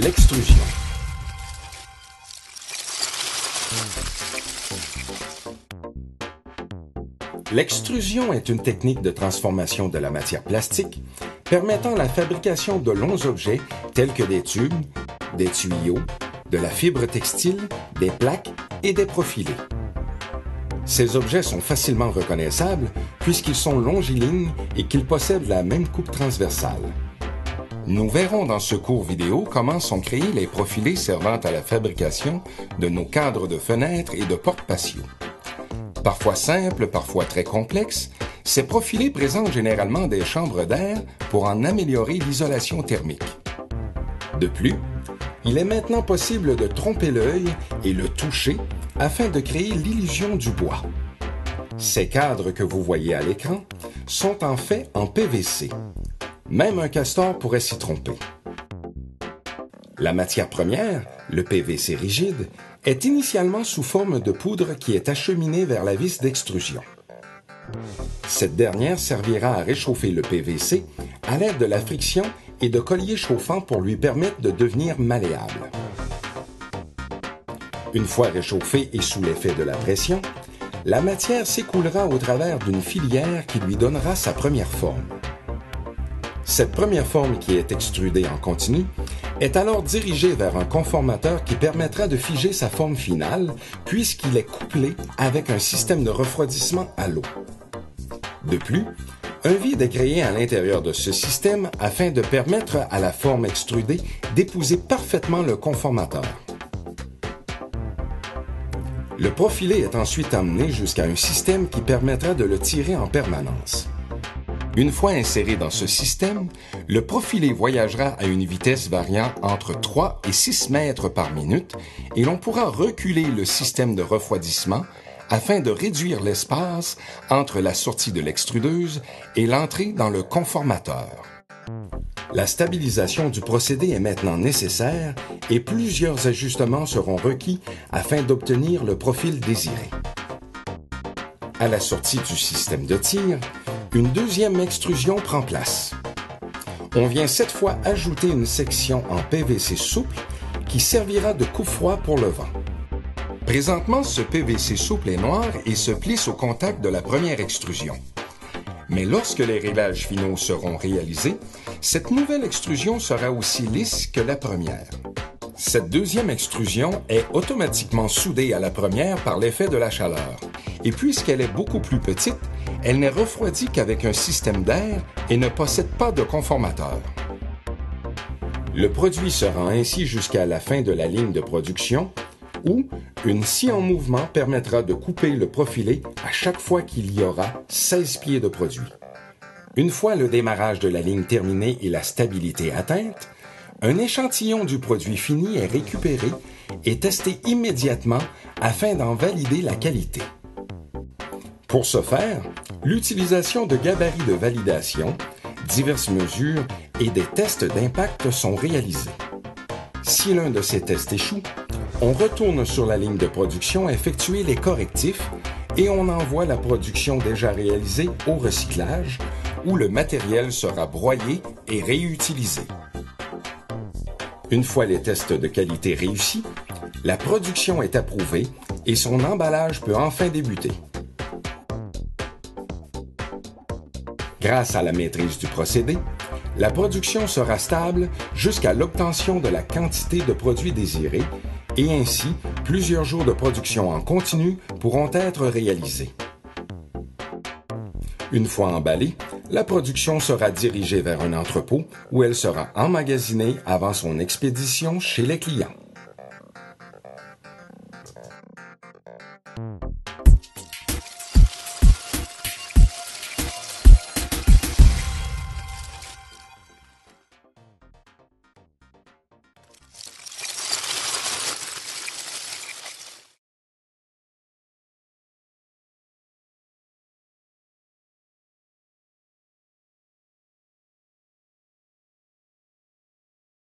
L'extrusion. L'extrusion est une technique de transformation de la matière plastique permettant la fabrication de longs objets tels que des tubes, des tuyaux, de la fibre textile, des plaques et des profilés. Ces objets sont facilement reconnaissables puisqu'ils sont longilignes et qu'ils possèdent la même coupe transversale. Nous verrons dans ce cours vidéo comment sont créés les profilés servant à la fabrication de nos cadres de fenêtres et de portes patio. Parfois simples, parfois très complexes, ces profilés présentent généralement des chambres d'air pour en améliorer l'isolation thermique. De plus, il est maintenant possible de tromper l'œil et le toucher afin de créer l'illusion du bois. Ces cadres que vous voyez à l'écran sont en fait en PVC. Même un castor pourrait s'y tromper. La matière première, le PVC rigide, est initialement sous forme de poudre qui est acheminée vers la vis d'extrusion. Cette dernière servira à réchauffer le PVC à l'aide de la friction et de colliers chauffants pour lui permettre de devenir malléable. Une fois réchauffée et sous l'effet de la pression, la matière s'écoulera au travers d'une filière qui lui donnera sa première forme. Cette première forme qui est extrudée en continu est alors dirigée vers un conformateur qui permettra de figer sa forme finale puisqu'il est couplé avec un système de refroidissement à l'eau. De plus, un vide est créé à l'intérieur de ce système afin de permettre à la forme extrudée d'épouser parfaitement le conformateur. Le profilé est ensuite amené jusqu'à un système qui permettra de le tirer en permanence. Une fois inséré dans ce système, le profilé voyagera à une vitesse variant entre 3 et 6 mètres par minute et l'on pourra reculer le système de refroidissement afin de réduire l'espace entre la sortie de l'extrudeuse et l'entrée dans le conformateur. La stabilisation du procédé est maintenant nécessaire et plusieurs ajustements seront requis afin d'obtenir le profil désiré. À la sortie du système de tir, une deuxième extrusion prend place. On vient cette fois ajouter une section en PVC souple qui servira de coupe-froid pour le vent. Présentement, ce PVC souple est noir et se plisse au contact de la première extrusion. Mais lorsque les réglages finaux seront réalisés, cette nouvelle extrusion sera aussi lisse que la première. Cette deuxième extrusion est automatiquement soudée à la première par l'effet de la chaleur. Et puisqu'elle est beaucoup plus petite, elle n'est refroidie qu'avec un système d'air et ne possède pas de conformateur. Le produit se rend ainsi jusqu'à la fin de la ligne de production où une scie en mouvement permettra de couper le profilé à chaque fois qu'il y aura 16 pieds de produit. Une fois le démarrage de la ligne terminé et la stabilité atteinte, un échantillon du produit fini est récupéré et testé immédiatement afin d'en valider la qualité. Pour ce faire, l'utilisation de gabarits de validation, diverses mesures et des tests d'impact sont réalisés. Si l'un de ces tests échoue, on retourne sur la ligne de production effectuer les correctifs et on envoie la production déjà réalisée au recyclage où le matériel sera broyé et réutilisé. Une fois les tests de qualité réussis, la production est approuvée et son emballage peut enfin débuter. Grâce à la maîtrise du procédé, la production sera stable jusqu'à l'obtention de la quantité de produits désirés et ainsi, plusieurs jours de production en continu pourront être réalisés. Une fois emballée, la production sera dirigée vers un entrepôt où elle sera emmagasinée avant son expédition chez les clients.